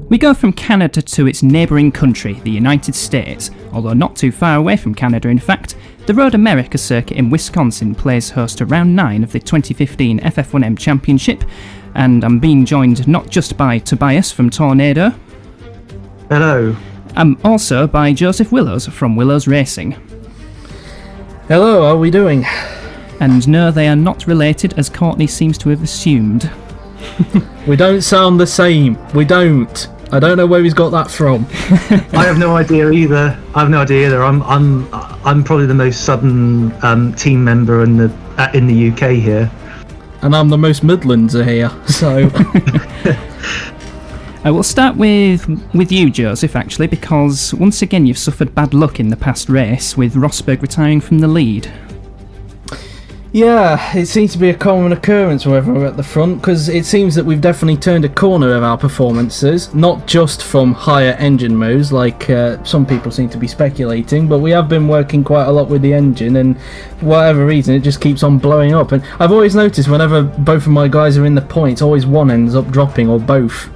We go from Canada to its neighbouring country, the United States, although not too far away from Canada in fact. The Road America circuit in Wisconsin plays host to round 9 of the 2015 FF1M Championship, and I'm being joined not just by Tobias from Tornado. Hello. I'm also by Joseph Willows from Willows Racing. Hello, how are we doing? And no, they are not related, as Courtney seems to have assumed. We don't sound the same. We don't. I don't know where he's got that from. I have no idea either. I'm probably the most southern team member in the UK here. And I'm the most Midlandser here, so... I will start with you, Joseph, actually, because once again you've suffered bad luck in the past race, with Rosberg retiring from the lead. Yeah, it seems to be a common occurrence whenever we're at the front, because it seems that we've definitely turned a corner of our performances, not just from higher engine modes, like some people seem to be speculating, but we have been working quite a lot with the engine, and for whatever reason it just keeps on blowing up. And I've always noticed whenever both of my guys are in the points, always one ends up dropping, or both.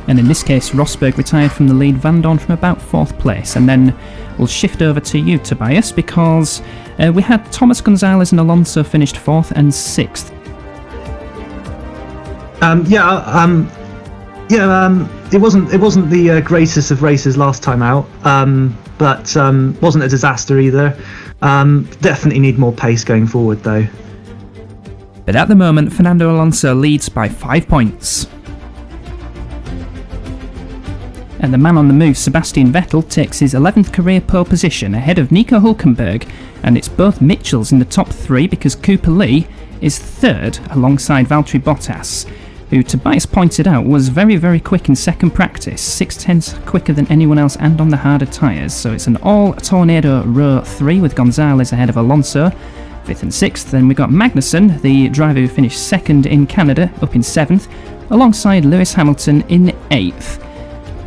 And in this case, Rosberg retired from the lead, Van Dorn from about 4th place. And then we'll shift over to you, Tobias, because we had Thomas Gonzalez and Alonso finished 4th and 6th. It wasn't the greatest of races last time out, but wasn't a disaster either. Definitely need more pace going forward, though. But at the moment, Fernando Alonso leads by 5 points. And the man on the move, Sebastian Vettel, takes his 11th career pole position ahead of Nico Hülkenberg, and it's both Mitchells in the top 3 because Cooper Lee is 3rd alongside Valtteri Bottas, who Tobias pointed out was very, very quick in second practice, 6/10 quicker than anyone else and on the harder tyres. So it's an all-Tornado row 3 with Gonzalez ahead of Alonso, 5th and 6th. Then we got Magnuson, the driver who finished 2nd in Canada, up in 7th, alongside Lewis Hamilton in 8th.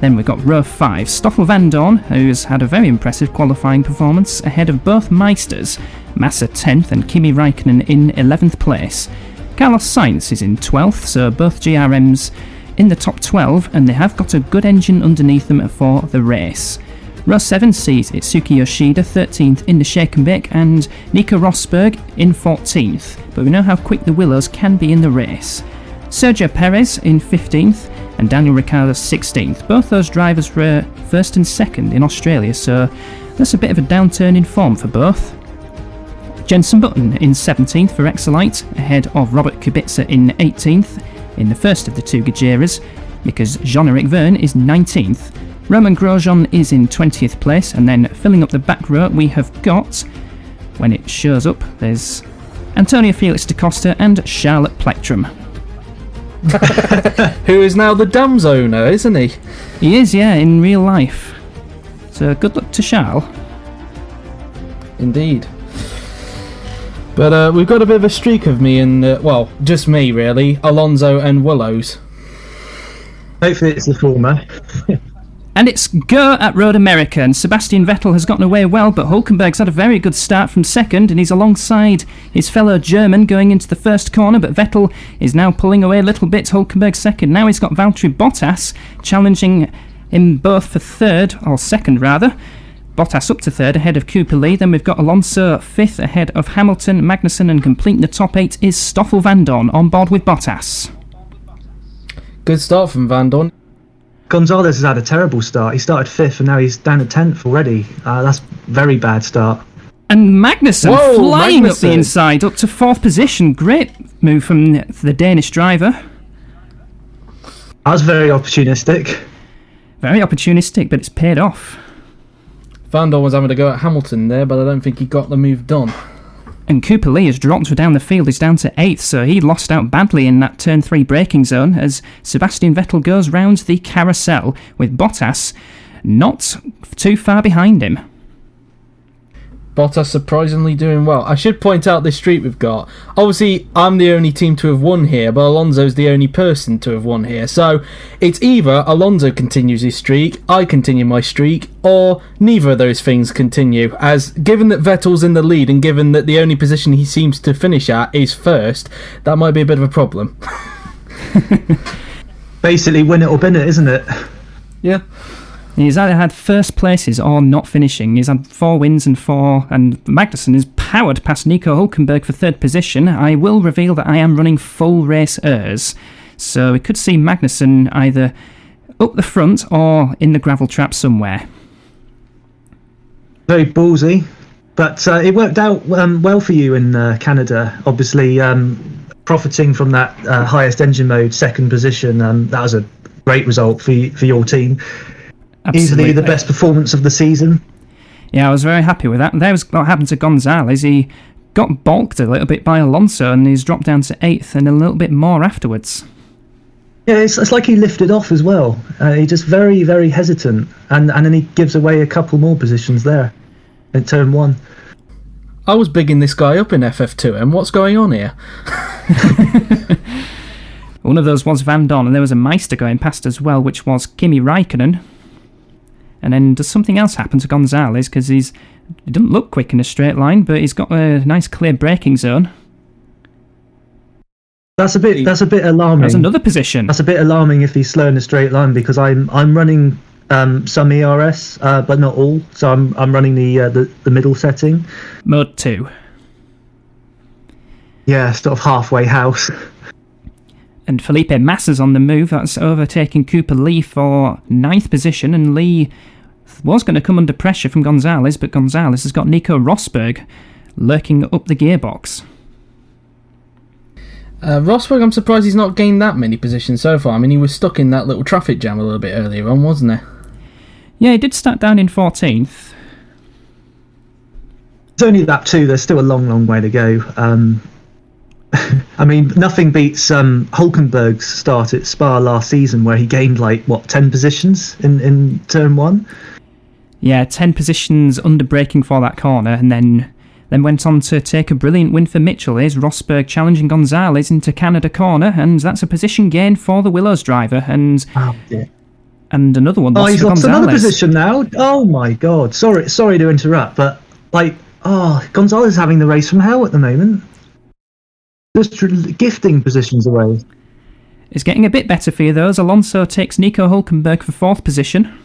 Then we've got row 5, Stoffel Van Dorn, who's had a very impressive qualifying performance, ahead of both Meisters, Massa 10th and Kimi Räikkönen in 11th place. Carlos Sainz is in 12th, so both GRMs in the top 12, and they have got a good engine underneath them for the race. Row 7 sees Itsuki Yoshida 13th in the shake and bake, and Nico Rosberg in 14th, but we know how quick the Willows can be in the race. Sergio Perez in 15th, and Daniel Ricciardo 16th. Both those drivers were 1st and 2nd in Australia, so that's a bit of a downturn in form for both. Jenson Button in 17th for Exolite, ahead of Robert Kubica in 18th, in the first of the two Gajeras, because Jean-Eric Verne is 19th. Romain Grosjean is in 20th place, and then filling up the back row we have got, when it shows up, there's Antonio Felix da Costa and Charlotte Plectrum. Who is now the Dams owner, isn't he? He is, yeah, in real life. So good luck to Charles. Indeed. But we've got a bit of a streak of me and, well, just me really, Alonso and Willows. Hopefully it's the former. And it's go at Road America, and Sebastian Vettel has gotten away well, but Hülkenberg's had a very good start from 2nd, and he's alongside his fellow German going into the first corner, but Vettel is now pulling away a little bit. Hülkenberg's 2nd. Now he's got Valtteri Bottas challenging him both for 3rd, or 2nd rather. Bottas up to 3rd ahead of Cooper Lee. Then we've got Alonso 5th ahead of Hamilton, Magnuson, and completing the top 8 is Stoffel Van Dorn on board with Bottas. Good start from Van Dorn. Gonzalez has had a terrible start. He started 5th and now he's down to 10th already. That's a very bad start. And Magnuson flying up the inside, up to 4th position. Great move from the Danish driver. That was very opportunistic. Very opportunistic, but it's paid off. Van Dorn was having to go at Hamilton there, but I don't think he got the move done. And Cooper Lee has dropped down the field, he's down to 8th, so he lost out badly in that turn 3 braking zone as Sebastian Vettel goes round the carousel with Bottas not too far behind him. Bottas surprisingly doing well. I should point out this streak we've got. Obviously, I'm the only team to have won here, but Alonso's the only person to have won here. So, it's either Alonso continues his streak, I continue my streak, or neither of those things continue. As, given that Vettel's in the lead, and given that the only position he seems to finish at is 1st, that might be a bit of a problem. basically win it or bin it, isn't it? Yeah. He's either had first places or not finishing. He's had 4 wins and Magnuson is powered past Nico Hülkenberg for 3rd position. I will reveal that I am running full race ERS, so we could see Magnuson either up the front or in the gravel trap somewhere. Very ballsy, but it worked out well for you in Canada. Obviously, profiting from that highest engine mode 2nd position, that was a great result for your team. Absolutely. Easily the best performance of the season. Yeah, I was very happy with that. There was what happened to Gonzalez. He got balked a little bit by Alonso and he's dropped down to 8th and a little bit more afterwards. Yeah, it's like he lifted off as well. He's just very, very hesitant. And then he gives away a couple more positions there in turn 1. I was bigging this guy up in FF2M. What's going on here? One of those was Van Dorn, and there was a Meister going past as well, which was Kimi Räikkönen. And then does something else happen to Gonzalez, because he doesn't look quick in a straight line, but he's got a nice clear braking zone. That's a bit alarming. That's another position. That's a bit alarming if he's slow in a straight line, because I'm running some ERS, but not all. So I'm running the middle setting. Mode 2. Yeah, sort of halfway house. And Felipe Massa's on the move. That's overtaking Cooper Lee for 9th position, and Lee was going to come under pressure from Gonzalez, but Gonzalez has got Nico Rosberg lurking up the gearbox. Rosberg, I'm surprised he's not gained that many positions so far. I mean, he was stuck in that little traffic jam a little bit earlier on, wasn't he? Yeah, he did start down in 14th. It's only lap 2. There's still a long, long way to go. I mean, nothing beats Hulkenberg's start at Spa last season, where he gained 10 positions in turn 1. Yeah, 10 positions under braking for that corner, and then went on to take a brilliant win for Mitchell. Here's Rosberg challenging Gonzalez into Canada corner, and that's a position gain for the Willows driver, and another one. He's lost another position now. Oh my God! Sorry to interrupt, but Gonzalez is having the race from hell at the moment. Just gifting positions away. It's getting a bit better for you, though, as Alonso takes Nico Hülkenberg for 4th position.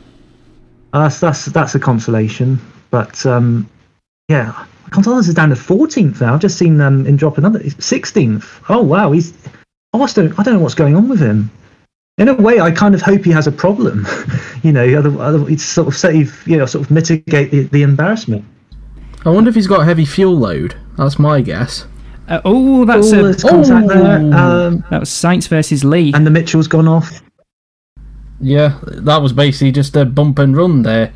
That's a consolation, but yeah, Gonzalez is down to 14th now. I've just seen him drop another 16th. Oh wow, I don't know what's going on with him. In a way, I kind of hope he has a problem. It's sort of sort of mitigate the embarrassment. I wonder if he's got a heavy fuel load. That's my guess. There's contact there. That was Sainz versus Lee. And the Mitchell's gone off. Yeah, that was basically just a bump and run there.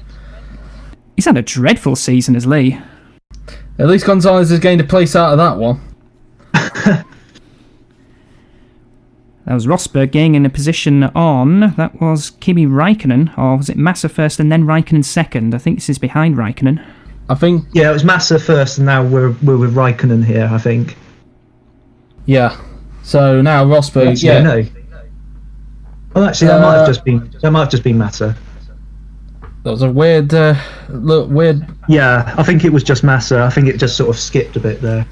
He's had a dreadful season as Lee. At least Gonzalez has gained a place out of that one. That was Rosberg getting in a position on. That was Kimi Räikkönen, or was it Massa first and then Räikkönen second? I think this is behind Räikkönen. I think. Yeah, it was Massa first, and now we're with Räikkönen here, I think. Yeah. So now Rosberg. Actually, yeah. No. Well, actually, that might have just been Massa. That was a weird. Weird. Yeah, I think it was just Massa. I think it just sort of skipped a bit there.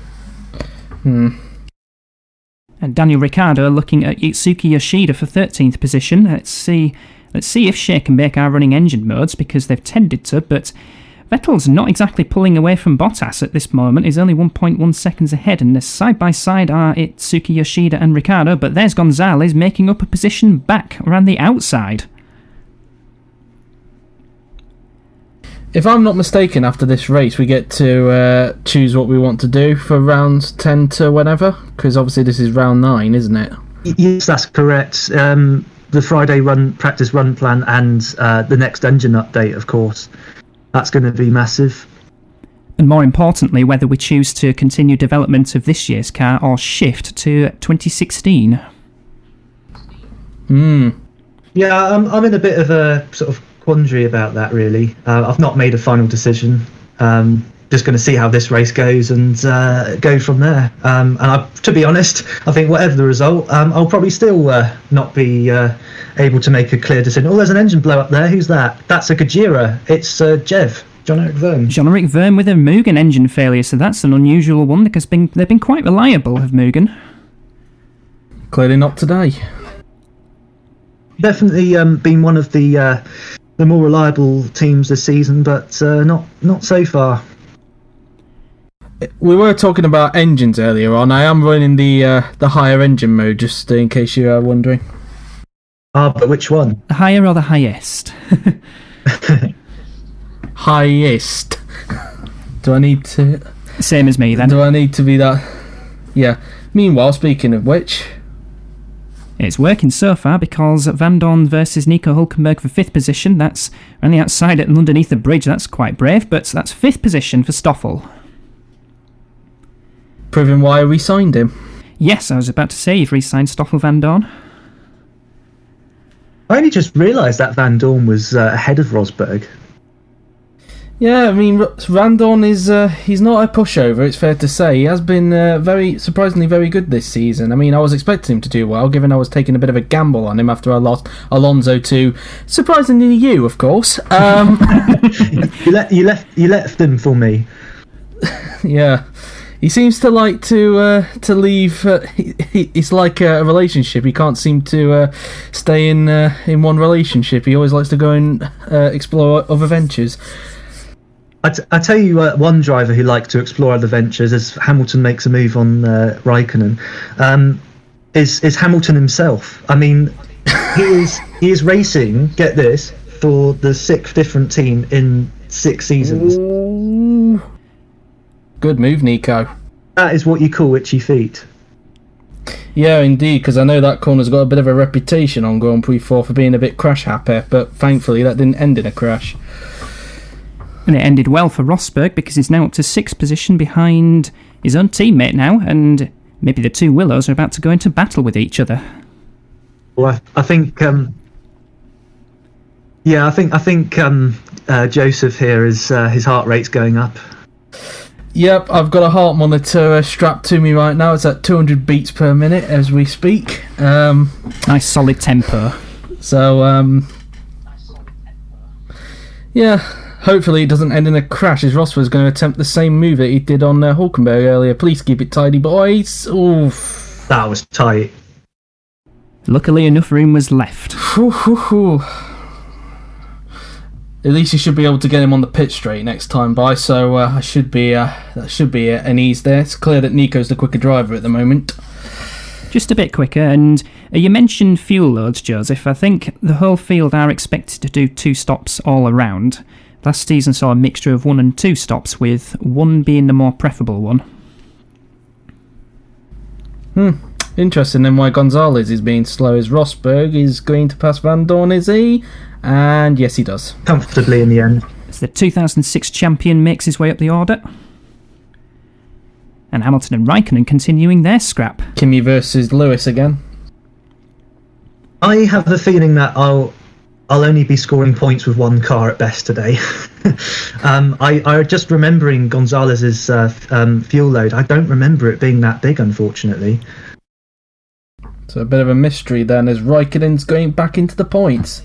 And Daniel Ricciardo looking at Itsuki Yoshida for 13th position. Let's see if Shake and Bake are running engine modes, because they've tended to, but Vettel's not exactly pulling away from Bottas at this moment. He's only 1.1 seconds ahead, and side by side are Itsuki Yoshida and Ricciardo, but there's Gonzalez making up a position back around the outside. If I'm not mistaken, after this race, we get to choose what we want to do for rounds 10 to whenever, because obviously this is round 9, isn't it? Yes, that's correct. The Friday practice run plan and the next engine update, of course. That's going to be massive. And more importantly, whether we choose to continue development of this year's car or shift to 2016. Yeah, I'm in a bit of a sort of quandary about that, really. I've not made a final decision. Just going to see how this race goes and go from there. To be honest, I think whatever the result, I'll probably still not be able to make a clear decision. Oh, there's an engine blow up there. Who's that? That's a Gajira. It's Jean-Eric Vergne. Jean-Eric Vergne with a Mugen engine failure, so that's an unusual one, because they've been quite reliable, have Mugen. Clearly not today. definitely been one of the more reliable teams this season, but not so far. We were talking about engines earlier on. I am running the higher engine mode, just in case you are wondering. But which one? The higher or the highest? Highest. Do I need to... Same as me, then. Do I need to be that... Yeah. Meanwhile, speaking of which... It's working so far because Van Dorn versus Nico Hulkenberg for 5th position. That's only outside it and underneath the bridge. That's quite brave, but that's 5th position for Stoffel. Proving why I re-signed him. Yes, I was about to say you've re-signed Stoffel Van Dorn. I only just realised that Van Dorn was ahead of Rosberg. Yeah, I mean, Van Dorn is he's not a pushover, it's fair to say. He has been surprisingly very good this season. I mean, I was expecting him to do well, given I was taking a bit of a gamble on him after I lost Alonso to, surprisingly, you, of course. You left him for me. Yeah. He seems to like to leave. It's like a relationship. He can't seem to stay in one relationship. He always likes to go and explore other ventures. I tell you, one driver who likes to explore other ventures, as Hamilton makes a move on Raikkonen, is Hamilton himself. I mean, he is racing. Get this, for the 6th different team in 6 seasons. Ooh. Good move, Nico. That is what you call itchy feet. Yeah, indeed, because I know that corner's got a bit of a reputation on Grand Prix 4 for being a bit crash happy, but thankfully that didn't end in a crash. And it ended well for Rosberg because he's now up to 6th position behind his own teammate now, and maybe the two Willows are about to go into battle with each other. Well, I think, Joseph here is his heart rate's going up. Yep, I've got a heart monitor strapped to me right now. It's at 200 beats per minute as we speak. Nice solid tempo. So, yeah, hopefully it doesn't end in a crash, as Rosberg's going to attempt the same move that he did on Hulkenberg earlier. Please keep it tidy, boys. Oof. That was tight. Luckily, enough room was left. At least you should be able to get him on the pit straight next time by, so that should be an ease there. It's clear that Nico's the quicker driver at the moment. Just a bit quicker, and you mentioned fuel loads, Joseph. I think the whole field are expected to do 2 stops all around. Last season saw a mixture of 1 and 2 stops, with 1 being the more preferable one. Interesting then why Gonzalez is being slow, as Rosberg is going to pass Van Dorn, is he? And yes, he does. Comfortably in the end. As the 2006 champion makes his way up the order. And Hamilton and Raikkonen continuing their scrap. Kimi versus Lewis again. I have the feeling that I'll only be scoring points with 1 car at best today. I just remembering Gonzalez's fuel load. I don't remember it being that big, unfortunately. So a bit of a mystery then, as Raikkonen's going back into the points.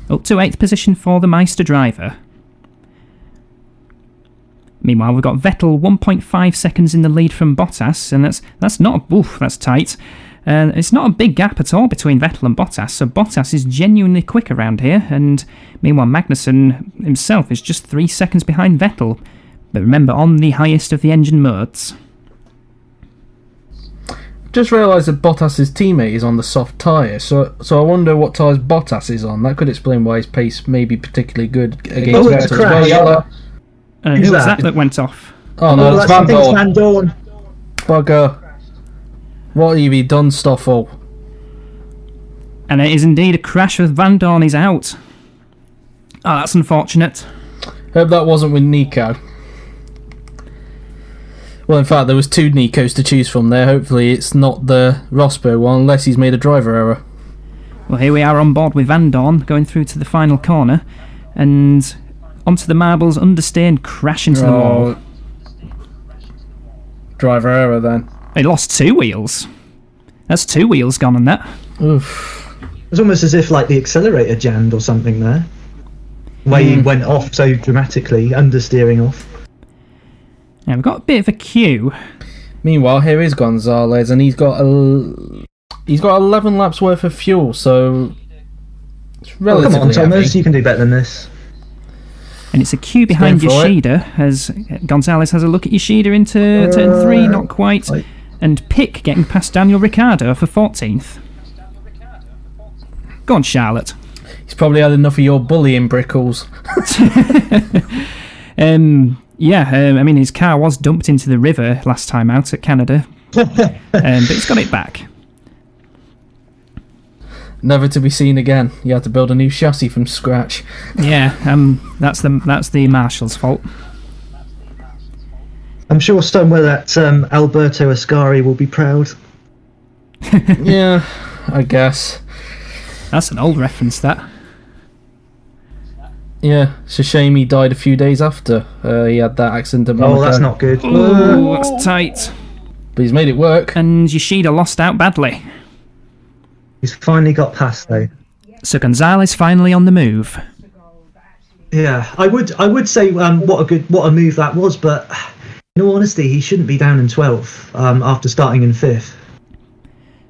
Up to 8th position for the Meister driver. Meanwhile, we've got Vettel 1.5 seconds in the lead from Bottas, and that's tight. It's not a big gap at all between Vettel and Bottas, so Bottas is genuinely quick around here, and meanwhile Magnuson himself is just 3 seconds behind Vettel, but remember, on the highest of the engine modes. Just realised that Bottas' teammate is on the soft tyre, so I wonder what tyres Bottas is on. That could explain why his pace may be particularly good against it's a crash. Who was that went off? Oh no, it's Van Dorn. Van Dorn. Bugger. What have you done, Stoffel? And it is indeed a crash with Van Dorn. He's out. Oh, that's unfortunate. Hope that wasn't with Nico. Well, in fact, there was 2 Nicos to choose from there. Hopefully it's not the Rosberg one, unless he's made a driver error. Well, here we are on board with Van Dorn, going through to the final corner, and onto the marbles, understeer, crash into the wall. Driver error then. He lost 2 wheels. That's 2 wheels gone on that. Oof. It was almost as if like the accelerator jammed or something there. The way he went off so dramatically, understeering off. Now, we've got a bit of a queue. Meanwhile, here is Gonzalez, and he's got He's got 11 laps worth of fuel, so it's Oh, relatively come on, Thomas, heavy. you can do better than this. And it's a cue behind Going for it. Yoshida as Gonzalez has a look at Yoshida into turn 3, not quite. I- And Pick getting past Daniel Ricciardo for 14th. Go on, Charlotte. He's probably had enough of your bullying, Brickles. I mean, his car was dumped into the river last time out at Canada, but he's got it back. Never to be seen again. You had to build a new chassis from scratch. Yeah, that's the marshal's fault. I'm sure somewhere that Alberto Ascari will be proud. Yeah, I guess. That's an old reference, that. Yeah, it's a shame he died a few days after he had that accident at Monaco. Oh, that's not good. Ooh, that's tight. But he's made it work. And Yoshida lost out badly. He's finally got past though. So Gonzalez finally on the move. Yeah, I would say what a move that was, but in all honesty, he shouldn't be down in 12th after starting in 5th.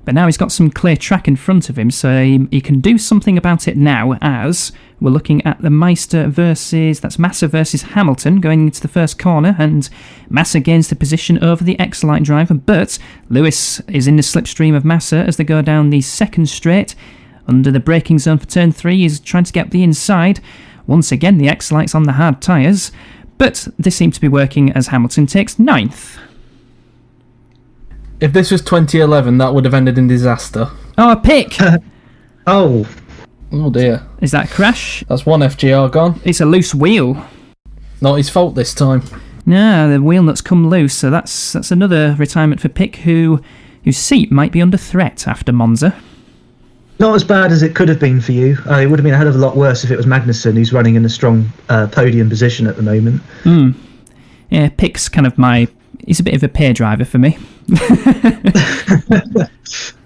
But now he's got some clear track in front of him, so he can do something about it now, as we're looking at the Massa versus Hamilton going into the first corner, and Massa gains the position over the X-Lite driver, but Lewis is in the slipstream of Massa as they go down the second straight. Under the braking zone for turn 3, he's trying to get the inside. Once again, the X-Lite's on the hard tyres, but this seems to be working as Hamilton takes 9th. If this was 2011, that would have ended in disaster. Oh, a pick! Oh, Oh dear. Is that a crash? That's one FGR gone. It's a loose wheel. Not his fault this time. No, the wheel nut's come loose, so that's another retirement for Pick, whose seat might be under threat after Monza. not as bad as it could have been for you. It would have been a hell of a lot worse if it was Magnuson, who's running in a strong podium position at the moment. Yeah, Pick's kind of he's a bit of a pay driver for me.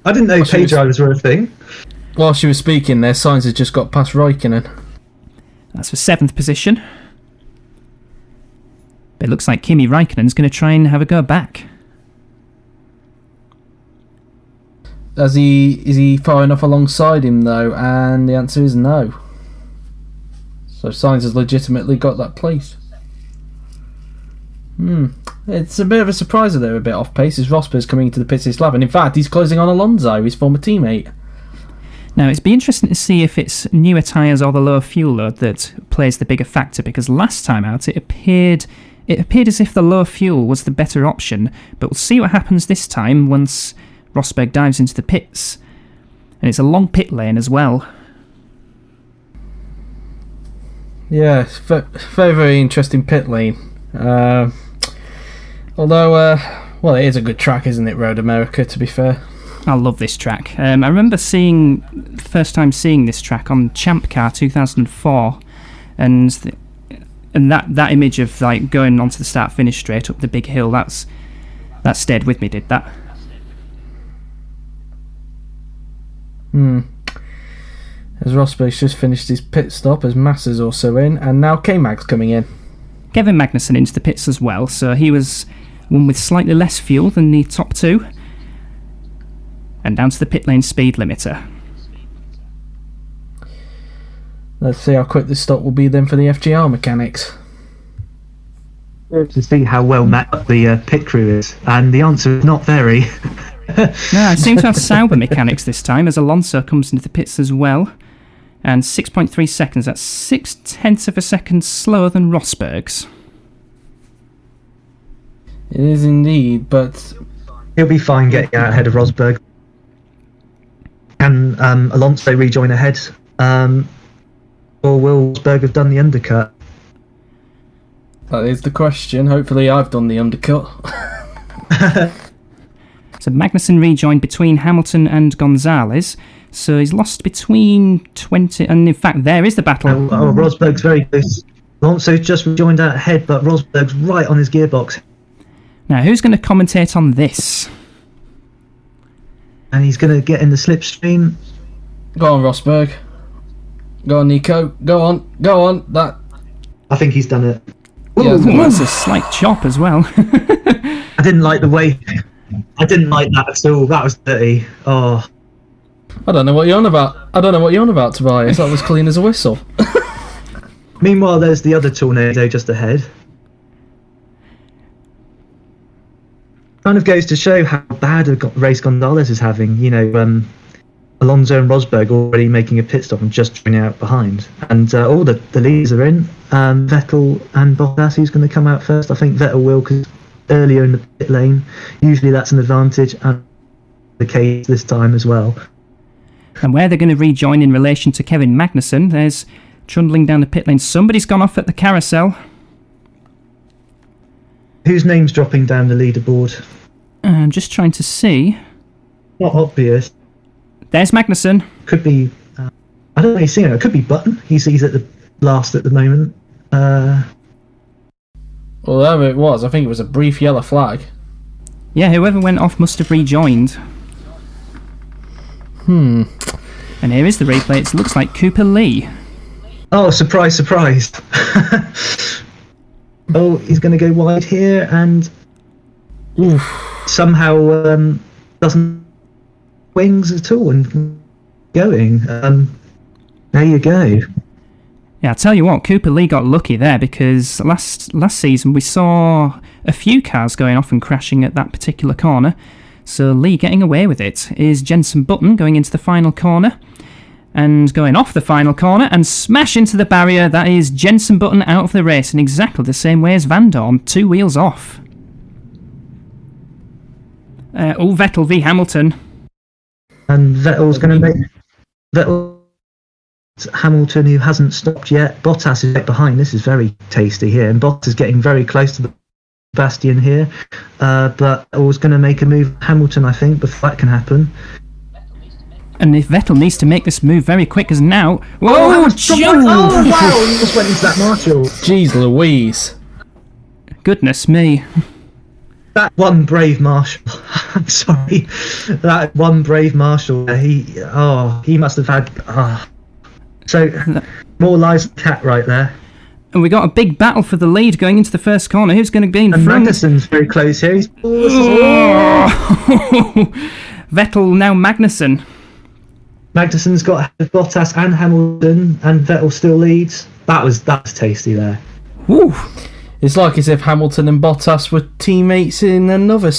I didn't know pay drivers were a thing. While she was speaking there, Sainz has just got past Raikkonen. That's for 7th position. But it looks like Kimi Raikkonen's going to try and have a go back. Is he far enough alongside him though? And the answer is no. So Sainz has legitimately got that place. It's a bit of a surprise that they're a bit off pace as Rosberg's coming into the pits this lap, and in fact he's closing on Alonso, his former teammate. Now, it's be interesting to see if it's newer tyres or the lower fuel load that plays the bigger factor, because last time out it appeared as if the lower fuel was the better option, but we'll see what happens this time once Rosberg dives into the pits. And it's a long pit lane as well. Yeah, it's very, very interesting pit lane. Although, well, it is a good track, isn't it, Road America, to be fair? I love this track. I remember first time seeing this track on Champ Car 2004, and that image of like going onto the start-finish straight up the big hill, that stayed with me, did that? As Rosberg's just finished his pit stop, as Massa's also in, and now K-Mag's coming in. Kevin Magnuson into the pits as well, so he was one with slightly less fuel than the top two. And down to the pit lane speed limiter. Let's see how quick this stop will be then for the FGR mechanics. To see how well met up the pit crew is, and the answer is not very. No, it seems to have Sauber mechanics this time, as Alonso comes into the pits as well. And 6.3 seconds, that's 0.6 of a second slower than Rosberg's. It is indeed, but He'll be fine getting out ahead of Rosberg. Can Alonso rejoin ahead? Or will Rosberg have done the undercut? that is the question. Hopefully I've done the undercut. So Magnuson rejoined between Hamilton and Gonzalez. So he's lost between 20... And in fact, there is the battle. Oh, Rosberg's very close. Alonso's just rejoined out ahead, but Rosberg's right on his gearbox. Now, who's going to commentate on this? And he's going to get in the slipstream. Go on, Rosberg. Go on, Nico. Go on. That. I think he's done it. Yeah, Ooh, that's a slight chop as well. I didn't like the way... I didn't like that at all. That was dirty. Oh, I don't know what you're on about, Tobias. That was clean as a whistle. Meanwhile, there's the other tornado just ahead. Kind of goes to show how bad a race Gonzalez is having. Alonso and Rosberg already making a pit stop and just drawing out behind. And all the leaders are in. Vettel and Bottas, who's going to come out first? I think Vettel will, because earlier in the pit lane. Usually that's an advantage, and the case this time as well. And where they're going to rejoin in relation to Kevin Magnuson, there's trundling down the pit lane. Somebody's gone off at the carousel. Whose name's dropping down the leaderboard? I'm just trying to see. Not obvious. There's Magnuson. Could be. I don't know. He's seeing it. It could be Button. He's at the last at the moment. Well, there it was. I think it was a brief yellow flag. Yeah, whoever went off must have rejoined. And here is the replay. It looks like Cooper Lee. Oh, surprise, surprise. Oh, he's going to go wide here and somehow doesn't wings at all and going. There you go. Yeah, I'll tell you what, Cooper Lee got lucky there, because last season we saw a few cars going off and crashing at that particular corner. So Lee getting away with it. Is Jenson Button going into the final corner and going off the final corner and smash into the barrier. That is Jenson Button out of the race in exactly the same way as Van Dorn, 2 wheels off. Vettel v Hamilton. And Vettel's going to make Hamilton, who hasn't stopped yet. Bottas is right behind. This is very tasty here, and Bottas is getting very close to the bastion here. But was going to make a move, Hamilton, I think, before that can happen. And if Vettel needs to make this move very quick as now... Whoa, wow, he just went into that Marshall. Jeez Louise. Goodness me. That one brave Marshall. I'm sorry. That one brave Marshall. He must have had... So, more lies than cat right there. And we got a big battle for the lead going into the first corner. Who's going to be in front? Magnuson's very close here. Vettel, now Magnuson. Magnuson's got Bottas and Hamilton, and Vettel still leads. That was tasty there. Woo. It's like as if Hamilton and Bottas were teammates in another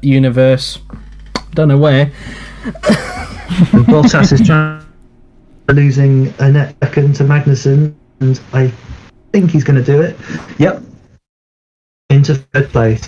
universe. Don't know where. And Bottas is losing a net second to Magnuson, and I think he's going to do it. Yep. Into third place.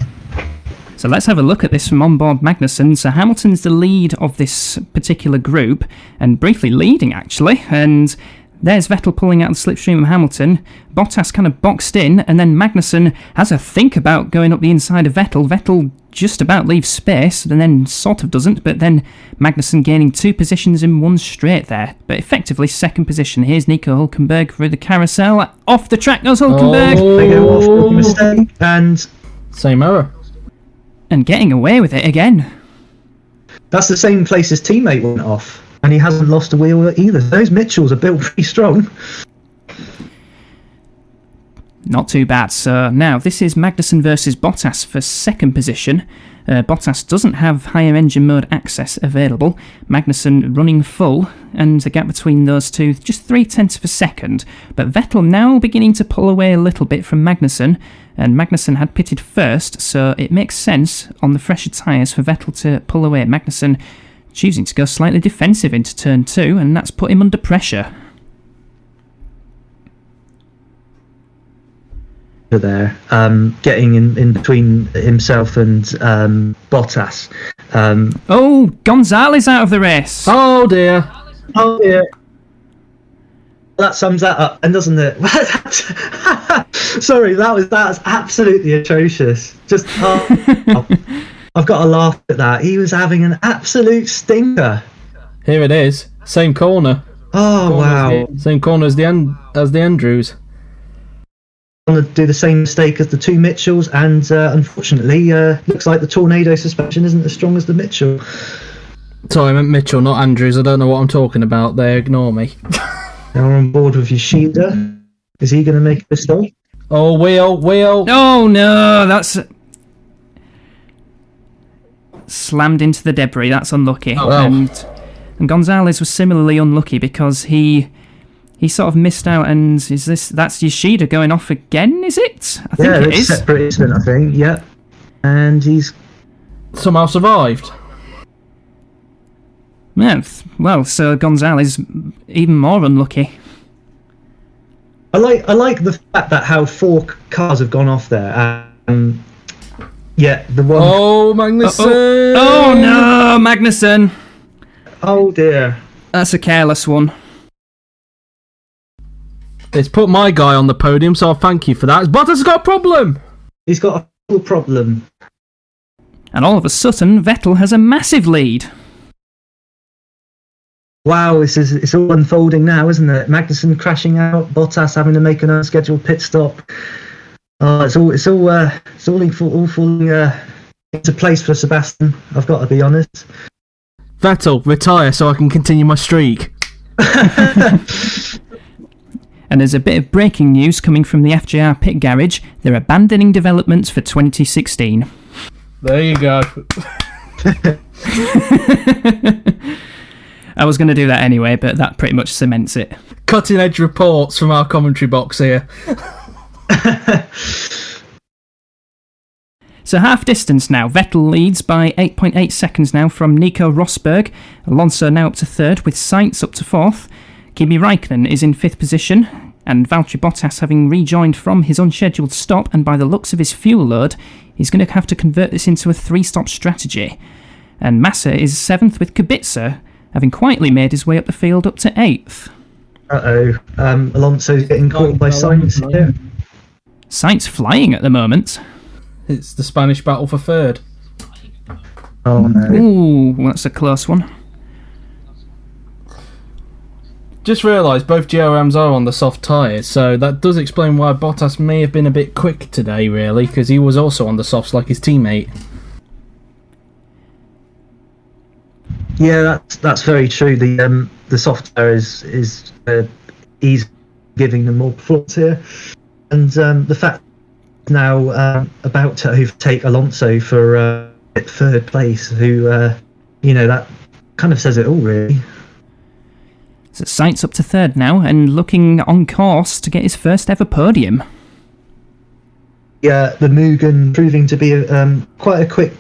So let's have a look at this from onboard Magnuson. So Hamilton's the lead of this particular group, and briefly leading actually, and there's Vettel pulling out the slipstream of Hamilton. Bottas kind of boxed in, and then Magnuson has a think about going up the inside of Vettel. Vettel just about leaves space, and then sort of doesn't, but then Magnuson gaining 2 positions in one straight there. But effectively second position. Here's Nico Hulkenberg through the carousel. Off the track goes Hulkenberg. They go off, mistake, and same error. And getting away with it again. That's the same place his teammate went off, and he hasn't lost a wheel either. Those Mitchells are built pretty strong. Not too bad. So now this is Magnuson versus Bottas for second position. Bottas doesn't have higher engine mode access available. Magnuson running full, and the gap between those two just 0.3 of a second. But Vettel now beginning to pull away a little bit from Magnuson, and Magnuson had pitted first, so it makes sense on the fresher tyres for Vettel to pull away. Magnuson choosing to go slightly defensive into turn 2, and that's put him under pressure. There, getting in between himself and Bottas. Gonzalez out of the race. Oh dear. Oh dear. That sums that up, and doesn't it? Sorry, that's absolutely atrocious. Just I've got to laugh at that. He was having an absolute stinker. Here it is. Same corner. Oh wow. Same corner as the Andrews. Going to do the same mistake as the 2 Mitchells, and unfortunately looks like the tornado suspension isn't as strong as the Mitchell. Sorry, I meant Mitchell, not Andrews. I don't know what I'm talking about there. Ignore me. Now we're on board with Yoshida. Is he going to make a mistake? Oh, wheel. Oh no, that's slammed into the debris. That's unlucky. Oh, wow. And And Gonzalez was similarly unlucky because he sort of missed out, and that's Yoshida going off again, is it? I think it is. Separate incident, I think, yeah. And he's somehow survived. Yeah, well, so Gonzalez even more unlucky. I like the fact that how 4 cars have gone off there. Yeah, the one... Oh, Magnuson! Oh no, Magnuson! Oh dear. That's a careless one. It's put my guy on the podium, so I'll thank you for that. Bottas has got a problem! He's got a full problem. And all of a sudden, Vettel has a massive lead. Wow, it's all unfolding now, isn't it? Magnuson crashing out, Bottas having to make an unscheduled pit stop. Oh, it's all falling into place for Sebastian. I've got to be honest. Vettel, retire so I can continue my streak. And there's a bit of breaking news coming from the FJR pit garage. They're abandoning developments for 2016. There you go. I was going to do that anyway, but that pretty much cements it. Cutting edge reports from our commentary box here. So half distance now. Vettel leads by 8.8 seconds now from Nico Rosberg. Alonso now up to 3rd, with Sainz up to 4th. Kimi Raikkonen is in 5th position, and Valtteri Bottas having rejoined from his unscheduled stop, and by the looks of his fuel load, he's going to have to convert this into a 3-stop strategy. And Massa is 7th, with Kubica having quietly made his way up the field up to 8th. Alonso's getting caught by Sainz here. Sainz flying at the moment. It's the Spanish battle for 3rd. Oh no. Ooh, well, that's a close one. Just realised both GRMs are on the soft tyres, so that does explain why Bottas may have been a bit quick today, really, because he was also on the softs like his teammate. Yeah, that's very true. The software is easy, giving them more performance here, and the fact now about to overtake Alonso for 3rd place, who that kind of says it all, really. So Sainz up to 3rd now, and looking on course to get his first ever podium. Yeah, the Mugen proving to be quite a quick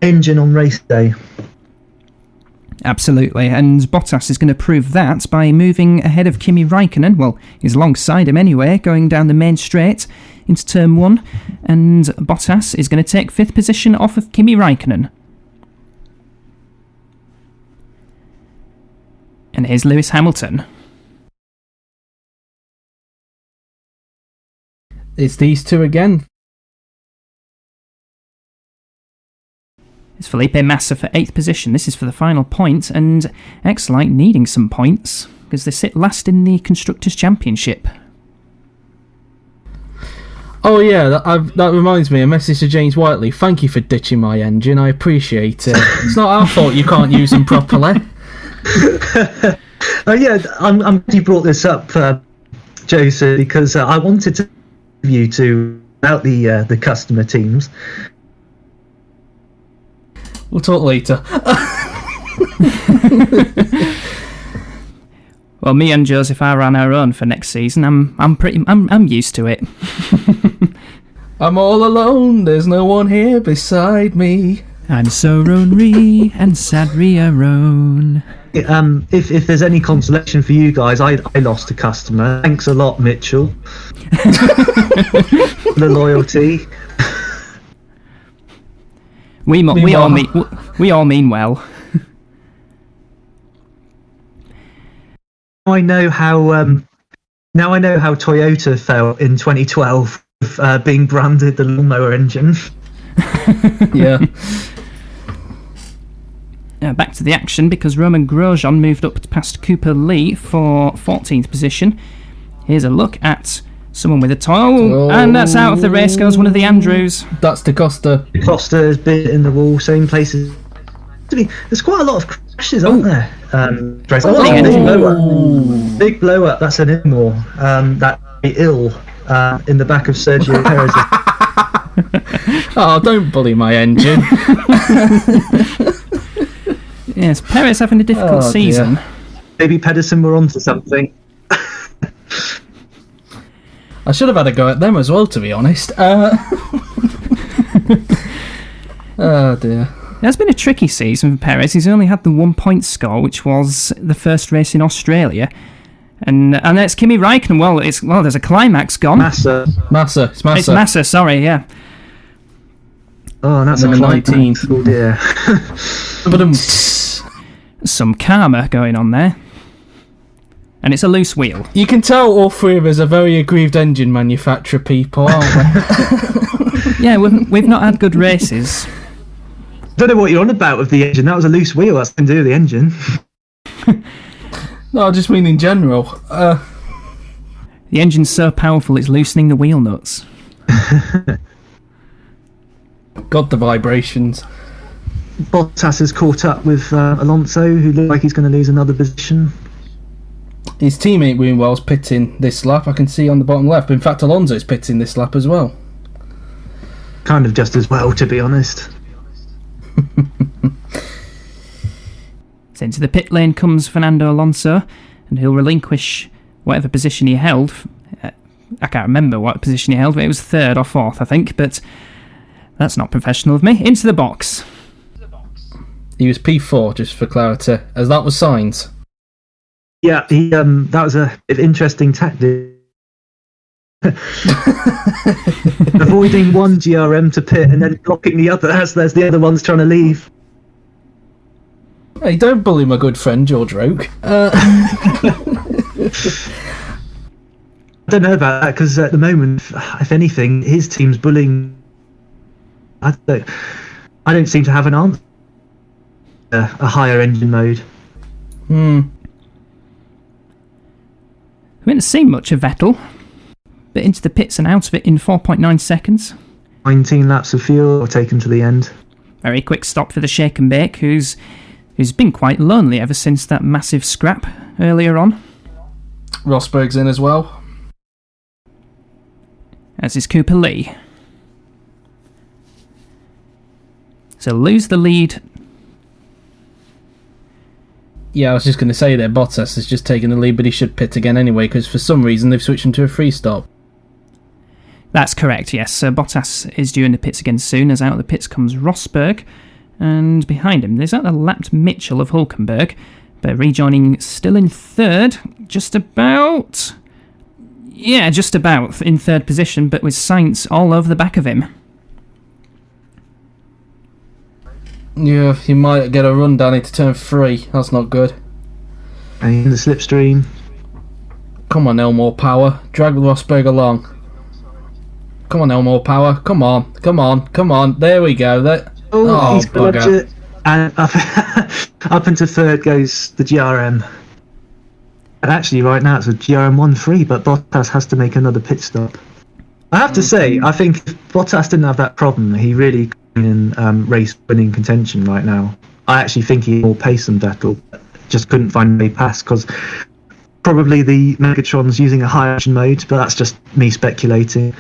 engine on race day. Absolutely, and Bottas is going to prove that by moving ahead of Kimi Raikkonen. Well, he's alongside him anyway, going down the main straight into turn 1, and Bottas is going to take 5th position off of Kimi Raikkonen. And here's Lewis Hamilton. It's these two again. It's Felipe Massa for 8th position. This is for the final point, and X-Lite needing some points because they sit last in the Constructors' Championship. Oh yeah, that reminds me, a message to James Whiteley. Thank you for ditching my engine, I appreciate it. It's not our fault you can't use them properly. Oh yeah, I'm glad you brought this up, Joseph, because I wanted to you to about the customer teams. We'll talk later. Well, me and Joseph are on our own for next season. I'm used to it. I'm all alone. There's no one here beside me. I'm so lonely and sadly alone. If there's any consolation for you guys, I lost a customer. Thanks a lot, Mitchell. The loyalty. We all mean well. I know how Toyota felt in 2012 with being branded the lawnmower engine. Yeah. Back to the action, because Roman Grosjean moved up past Cooper Lee for 14th position. Here's a look at someone with a tow, and that's out of the race goes one of the Andrews. That's Da Costa. Costa has been in the wall, same places. There's quite a lot of crashes, aren't there? Big blow up. That's an Inmore. That ill in the back of Sergio Perez. Oh, don't bully my engine. Yes, Perez having a difficult season. Dear. Maybe Pedersen were onto something. I should have had a go at them as well, to be honest. Oh dear. It has been a tricky season for Perez. He's only had the 1 point score, which was the first race in Australia. And it's Kimi Räikkönen. Well, there's a climax gone. Massa. It's Massa. It's Massa, sorry, yeah. Oh, and that's Number a climax. 19. Oh dear. Some karma going on there. And it's a loose wheel. You can tell all three of us are very aggrieved engine manufacturer people, aren't we? Yeah, we've not had good races. Don't know what you're on about with the engine. That was a loose wheel. That's nothing to do with the engine. No, I just mean in general. The engine's so powerful it's loosening the wheel nuts. God, the vibrations. Bottas has caught up with Alonso, who looks like he's going to lose another position. His teammate Willows pitting this lap. I can see on the bottom left. In fact, Alonso's pitting this lap as well. Kind of just as well, to be honest. So into the pit lane comes Fernando Alonso, and he'll relinquish whatever position he held. I can't remember what position he held, but it was third or fourth, I think, but that's not professional of me. Into the box. He was P4, just for clarity, as that was Sainz. Yeah, that was a interesting tactic. Avoiding one GRM to pit and then blocking the other as there's the other ones trying to leave. Hey, don't bully my good friend George Roke. I don't know about that, because at the moment, if anything, his team's bullying. I don't seem to have an answer. A higher engine mode. We haven't seen much of Vettel, but into the pits and out of it in 4.9 seconds. 19 laps of fuel taken to the end. Very quick stop for the shake and bake, who's been quite lonely ever since that massive scrap earlier on. Rosberg's in as well. As is Cooper Lee. So lose the lead. Yeah, I was just going to say there, Bottas has just taken the lead, but he should pit again anyway, because for some reason they've switched him to a free stop. That's correct, yes. Bottas is due in the pits again soon, as out of the pits comes Rosberg, and behind him there's that the lapped Mitchell of Hülkenberg, but rejoining still in third, just about in third position, but with Sainz all over the back of him. Yeah, he might get a run down into turn 3. That's not good. And in the slipstream. Come on, Elmore Power. Drag Rosberg along. Come on, Elmore Power. Come on. There we go. He's got it. And up into third goes the GRM. And actually, right now it's a GRM 1-3, but Bottas has to make another pit stop. I have to say, I think if Bottas didn't have that problem, he really could be in race-winning contention right now. I actually think he had more pace than Vettel, just couldn't find a way past, because probably the Megatron's using a high engine mode, but that's just me speculating.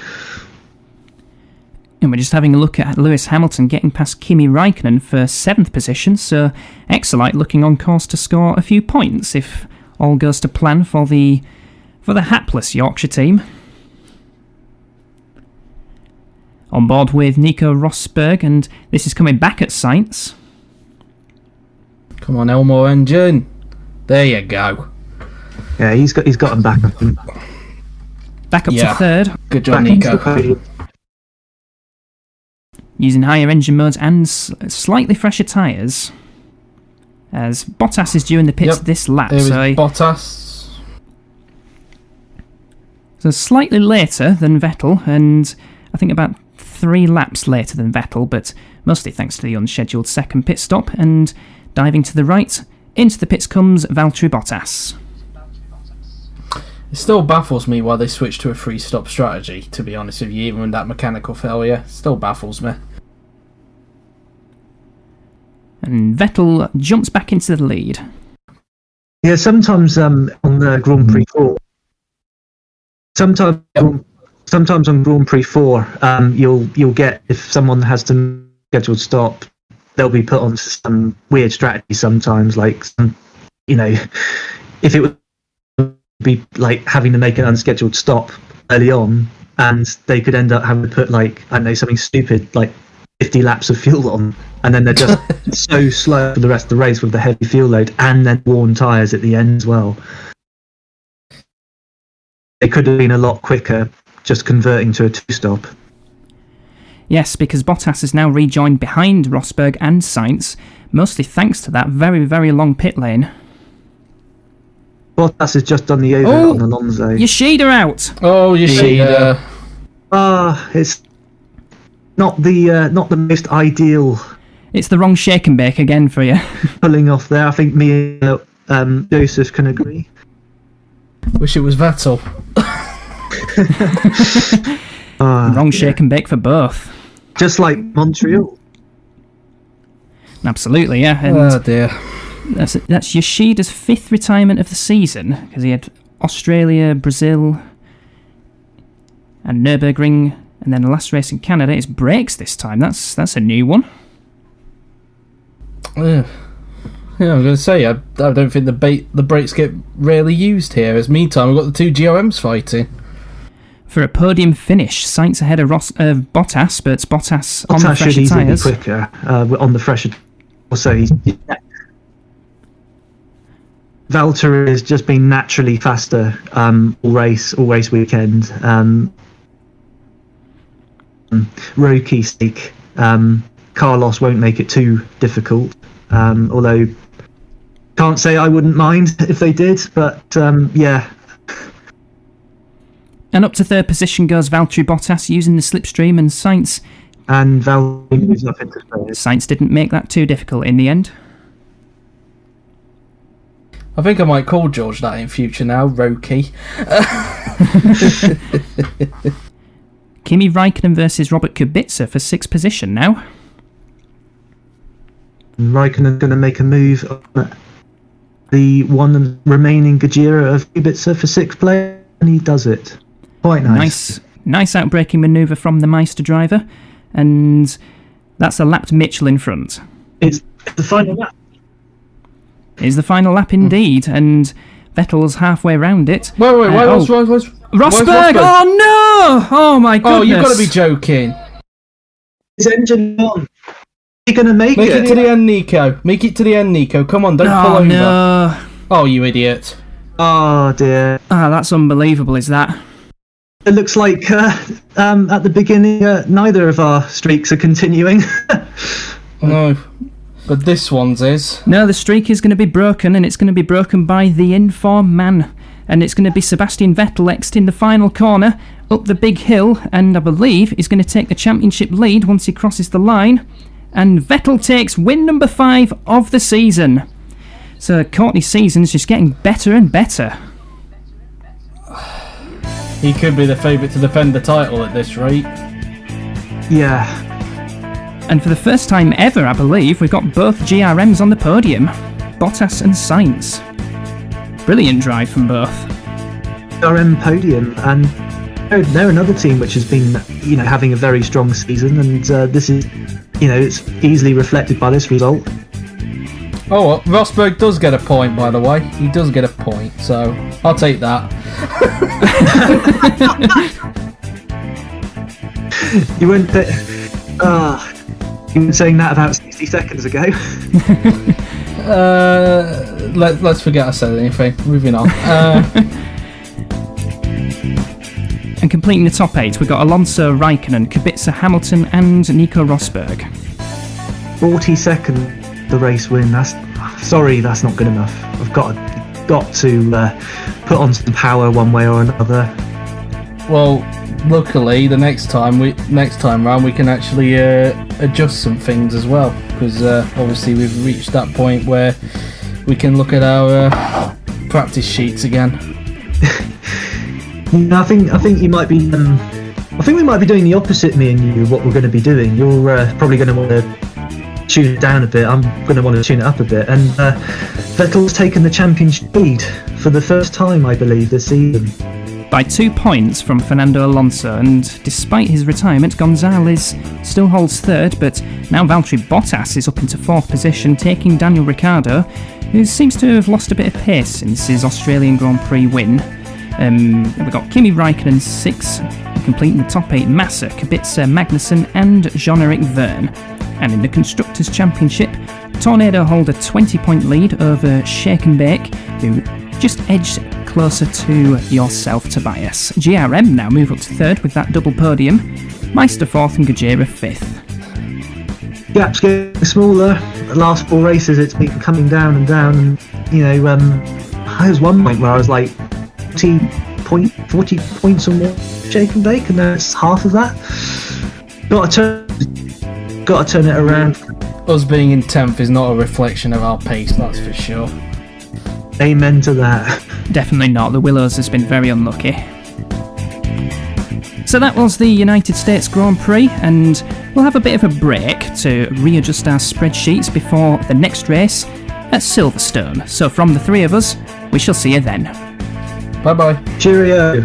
And we're just having a look at Lewis Hamilton getting past Kimi Räikkönen for 7th position, so Exelite looking on course to score a few points if all goes to plan for the hapless Yorkshire team. On board with Nico Rosberg, and this is coming back at Sainz. Come on, Elmore engine. There you go. Yeah, he's got him back, I think. Back up to third. Good job, Back Nico. Using higher engine modes and slightly fresher tyres. As Bottas is due in the pits this lap. Bottas. So slightly later than Vettel, and I think about 3 laps later than Vettel, but mostly thanks to the unscheduled second pit stop. And diving to the right, into the pits comes Valtteri Bottas. It still baffles me why they switched to a free stop strategy, to be honest with you, even with that mechanical failure. It still baffles me. And Vettel jumps back into the lead. Yeah, sometimes on the Grand Prix 4, sometimes on Grand Prix 4, you'll get, if someone has to scheduled stop, they'll be put on some weird strategy sometimes, like if it would be like having to make an unscheduled stop early on, and they could end up having to put something stupid like 50 laps of fuel on, and then they're just so slow for the rest of the race with the heavy fuel load and then worn tyres at the end as well. It could have been a lot quicker just converting to a two-stop. Yes, because Bottas is now rejoined behind Rosberg and Sainz, mostly thanks to that very, very long pit lane. Bottas has just done the over on Alonso. Yoshida out! Oh, Yoshida. It's not the most ideal. It's the wrong shake and bake again for you. Pulling off there. I think me and Joseph can agree. Wish it was Vettel. Wrong shake and bake for both. Just like Montreal. Absolutely, yeah. And oh dear. That's Yoshida's 5th retirement of the season, because he had Australia, Brazil, and Nürburgring, and then the last race in Canada. It's brakes this time. That's a new one. Yeah, I'm going to say I don't think the brakes get rarely used here. As meantime, we've got the two GRMs fighting. For a podium finish, Sainz ahead of Bottas, but Bottas on the fresher tyres. Quicker on the fresher. Also, Valtteri has just been naturally faster all race weekend. Roki sake, Carlos won't make it too difficult. Although, can't say I wouldn't mind if they did, but yeah. And up to 3rd position goes Valtteri Bottas using the slipstream, and Sainz. And Valtteri moves up into 3rd. Sainz didn't make that too difficult in the end. I think I might call George that in future now, Roki. Kimi Raikkonen versus Robert Kubica for 6th position now. Raikkonen's going to make a move on the one remaining Gajira of Kubica for 6th place, and he does it. Quite nice. Nice outbraking manoeuvre from the Meister driver, and that's a lapped Mitchell in front. It's the final lap. Is the final lap indeed, and Vettel's halfway round it. Wait, what's Rosberg! Oh no! Oh my goodness! Oh, you've got to be joking. His engine on. You're going to make it. Make it to the end, Nico. Make it to the end, Nico. Come on, don't pull over. No. Oh, you idiot. Oh dear. That's unbelievable, is that? It looks like at the beginning neither of our streaks are continuing. No, but this one's is. No, the streak is going to be broken, and it's going to be broken by the informed man. And it's going to be Sebastian Vettel next in the final corner, up the big hill, and I believe he's going to take the championship lead once he crosses the line. And Vettel takes win number 5 of the season. So Courtney's season's just getting better and better. He could be the favourite to defend the title at this rate. Yeah. And for the first time ever, I believe, we've got both GRMs on the podium. Bottas and Sainz. Brilliant drive from both. GRM podium, and they're another team which has been, having a very strong season, and this is, it's easily reflected by this result. Oh, well, Rosberg does get a point, by the way. He does get a point, so I'll take that. You weren't saying that about 60 seconds ago. Let's forget I said anything. Moving on. And completing the top 8, we've got Alonso, Raikkonen, Kubica, Hamilton, and Nico Rosberg. 40 seconds the race win. That's not good enough. I've got to put on some power one way or another. Well, luckily, the next time round we can actually adjust some things as well, because obviously we've reached that point where we can look at our practice sheets again. I think you might be. I think we might be doing the opposite, me and you. What we're going to be doing. You're probably going to want to tune it down a bit. I'm going to want to tune it up a bit. And Vettel's taken the championship lead for the first time, I believe, this season. by 2 points from Fernando Alonso, and despite his retirement, Gonzalez still holds third, but now Valtteri Bottas is up into fourth position, taking Daniel Ricciardo, who seems to have lost a bit of pace since his Australian Grand Prix win. We've got Kimi Raikkonen 6, completing the top 8, Massa, Kubica, Magnuson and Jean-Eric Verne. And in the Constructors' Championship, Tornado hold a 20-point lead over Shake and Bake, who just edged closer to yourself, Tobias. GRM now move up to third with that double podium, Meister fourth and Gajera fifth. Gap's getting smaller. The last 4 races, it's been coming down and down. And, there was one point where I was like 40 points or more Shake and Bake, and now it's half of that. Got to turn it around. Us being in 10th is not a reflection of our pace, that's for sure. Amen to that. Definitely not. The Willows has been very unlucky. So that was the United States Grand Prix, and we'll have a bit of a break to readjust our spreadsheets before the next race at Silverstone. So from the three of us, we shall see you then. Bye bye. Cheerio.